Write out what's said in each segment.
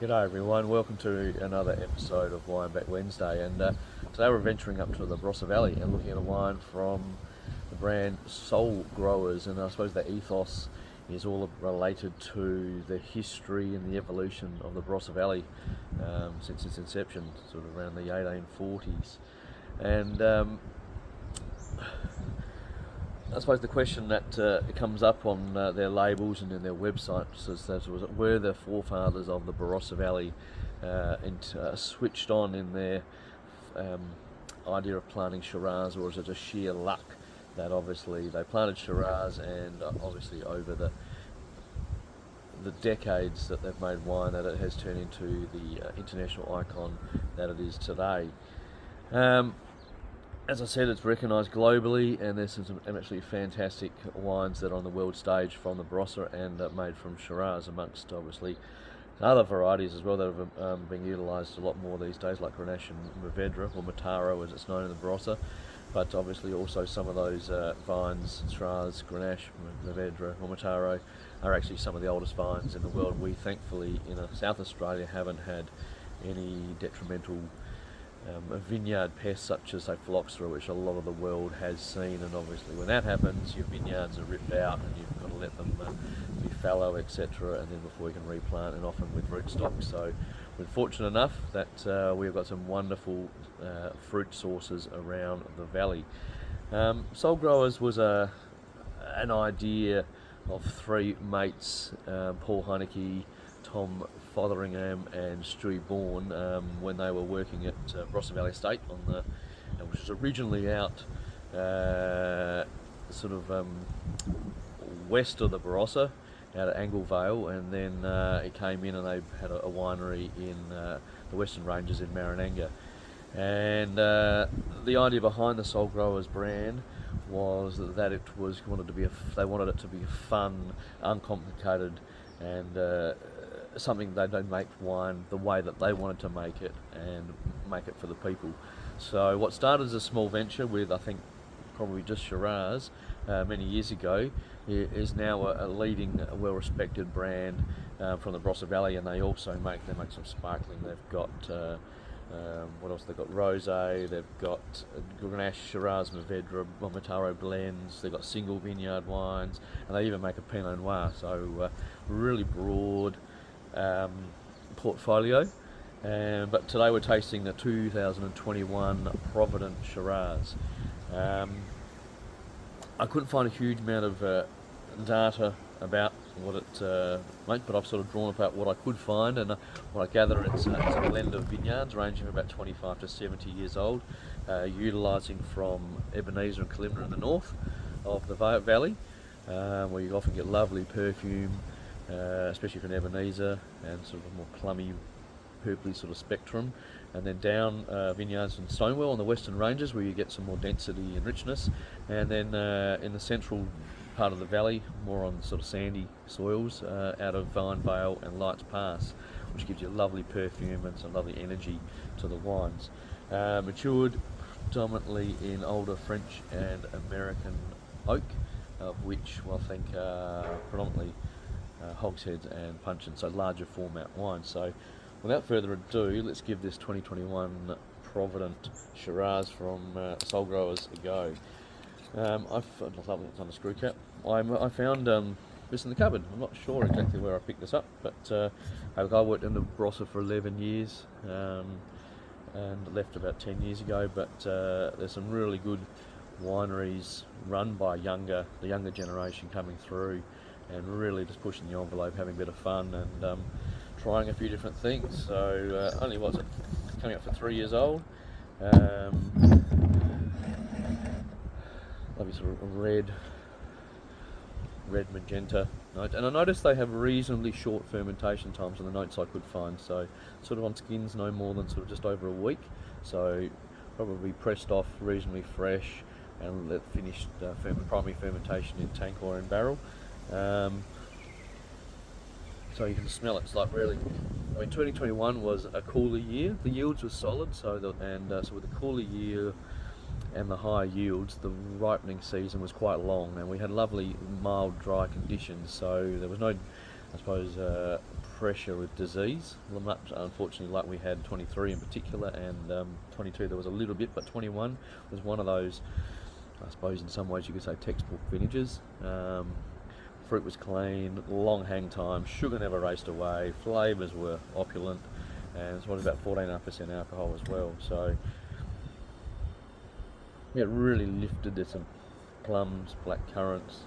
G'day everyone, welcome to another episode of Wine Back Wednesday, and today we're venturing up to the Barossa Valley and looking at a wine from the brand Soul Growers, and I suppose the ethos is all related to the history and the evolution of the Barossa Valley since its inception, sort of around the 1840s. And I suppose the question that comes up on their labels and in their websites is that were the forefathers of the Barossa Valley switched on in their idea of planting Shiraz, or is it just sheer luck that obviously they planted Shiraz, and obviously over the decades that they've made wine, that it has turned into the international icon that it is today. As I said, it's recognised globally, and there's some absolutely fantastic wines that are on the world stage from the Barossa and made from Shiraz, amongst obviously other varieties as well that have been utilised a lot more these days, like Grenache and Mourvèdre, or Mataro as it's known in the Barossa. But obviously also some of those vines, Shiraz, Grenache, Mourvèdre or Mataro, are actually some of the oldest vines in the world. We thankfully in South Australia haven't had any detrimental vineyard pests such as, say, phylloxera, which a lot of the world has seen. And obviously when that happens, your vineyards are ripped out and you've got to let them be fallow, etc., and then before you can replant, and often with rootstock. So we're fortunate enough that we've got some wonderful fruit sources around the valley. Soul Growers was an idea of three mates, Paul Heineke, Tom Fotheringham and Stewie Bourne, when they were working at Barossa Valley Estate, which was originally out west of the Barossa, out at Anglevale, and then it came in and they had a winery in the Western Ranges in Marananga. And the idea behind the Soul Growers brand was that they wanted it to be fun, uncomplicated, and something they don't make wine the way that they wanted to make it, and make it for the people. So what started as a small venture with, I think, probably just Shiraz many years ago, is now a leading, well-respected brand from the Barossa Valley, and they make some sparkling. They've got what else? They've got rosé, they've got Grenache, Shiraz, Mourvèdre, Mataro blends. They've got single vineyard wines, and they even make a Pinot Noir. So really broad portfolio. But today we're tasting the 2021 Provident Shiraz. I couldn't find a huge amount of data about what it makes, but I've sort of drawn about what I could find, and what I gather it's a blend of vineyards ranging from about 25 to 70 years old, utilising from Ebenezer and Kalimna in the north of the valley, where you often get lovely perfume, especially from Ebenezer, and sort of a more plummy, purpley sort of spectrum, and then down vineyards in Stonewell on the Western Ranges, where you get some more density and richness, and then in the central part of the valley, more on sort of sandy soils, out of Vine Vale and Lights Pass, which gives you lovely perfume and some lovely energy to the wines. Matured predominantly in older French and American oak, of which I think predominantly hogsheads and puncheons, so larger format wine. So without further ado, let's give this 2021 Provident Shiraz from Soul Growers a go. I love it, it's on a screw cap. I found this in the cupboard. I'm not sure exactly where I picked this up, but I worked in the Barossa for 11 years and left about 10 years ago, but there's some really good wineries run by the younger generation coming through, and really just pushing the envelope, having a bit of fun, and trying a few different things. So only coming up for 3 years old. Lovely sort of red magenta note, and I noticed they have reasonably short fermentation times on the notes I could find, so sort of on skins no more than sort of just over a week, so probably pressed off reasonably fresh and let finished primary fermentation in tank or in barrel. So you can smell it. It's like really, 2021 was a cooler year. The yields were solid, so with the cooler year and the higher yields, the ripening season was quite long, and we had lovely mild dry conditions, so there was no I suppose, pressure with disease. Well, not unfortunately like we had 23 in particular, and 22 there was a little bit, but 21 was one of those, I suppose in some ways you could say, textbook vintages. Fruit was clean, long hang time, sugar never raced away, flavours were opulent, and it's about 14.5% alcohol as well. So yeah, it really lifted. There's some plums, black currants,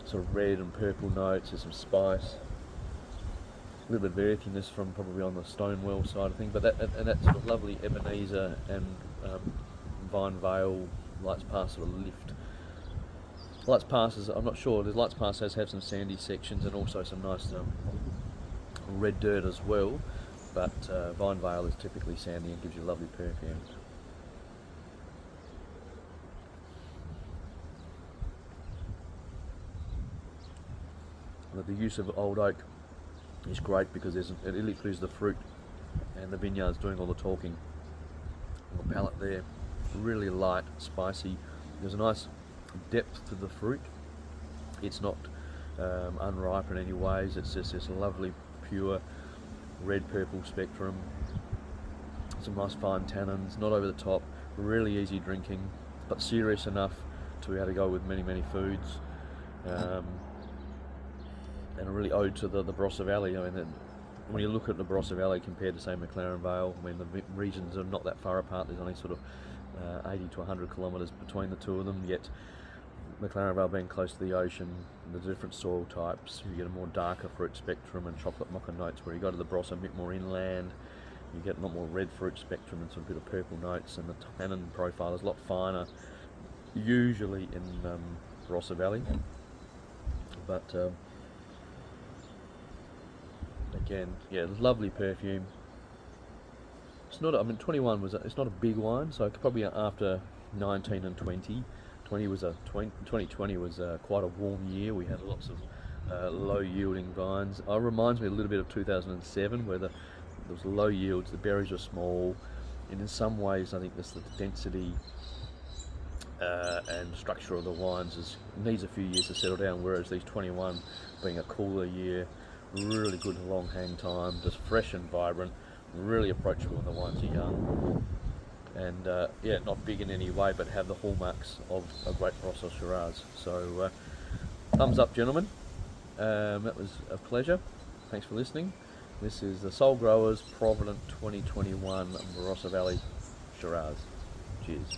sort of red and purple notes. There's some spice, a little bit of earthiness from probably on the Stonewell side of things, but that sort of lovely Ebenezer and Vine Vale Lights Pass sort of lift. Lights Passes, I'm not sure, the Lights Pass has some sandy sections and also some nice red dirt as well, but Vine Vale is typically sandy and gives you lovely perfume. But the use of old oak is great because it literally is the fruit and the vineyard's doing all the talking. On the palate there, really light, spicy. There's a nice depth to the fruit. It's not unripe in any ways. It's just this lovely pure red purple spectrum. Some nice fine tannins, not over the top, really easy drinking, but serious enough to be able to go with many foods. And a really ode to the Barossa Valley. I mean, when you look at the Barossa Valley compared to say McLaren Vale, I mean the regions are not that far apart. There's only sort of 80 to 100 kilometres between the two of them, yet McLaren Vale being close to the ocean, the different soil types, you get a more darker fruit spectrum and chocolate mocha notes, where you go to the Barossa a bit more inland, you get a lot more red fruit spectrum and sort of a bit of purple notes, and the tannin profile is a lot finer usually in Barossa Valley, but again, yeah, lovely perfume. It's not, I mean, 21 was, it's not a big wine, so probably after 19 and 20. 2020 was quite a warm year. We had lots of low yielding vines. It reminds me a little bit of 2007, where there was low yields, the berries were small, and in some ways I think the density and structure of the wines needs a few years to settle down, whereas these 21 being a cooler year, really good long hang time, just fresh and vibrant, really approachable when the wines are young, and yeah, not big in any way, but have the hallmarks of a great Barossa Shiraz. So thumbs up, gentlemen. That was a pleasure. Thanks for listening. This is the Soul Growers Provident 2021 Barossa Valley Shiraz. Cheers.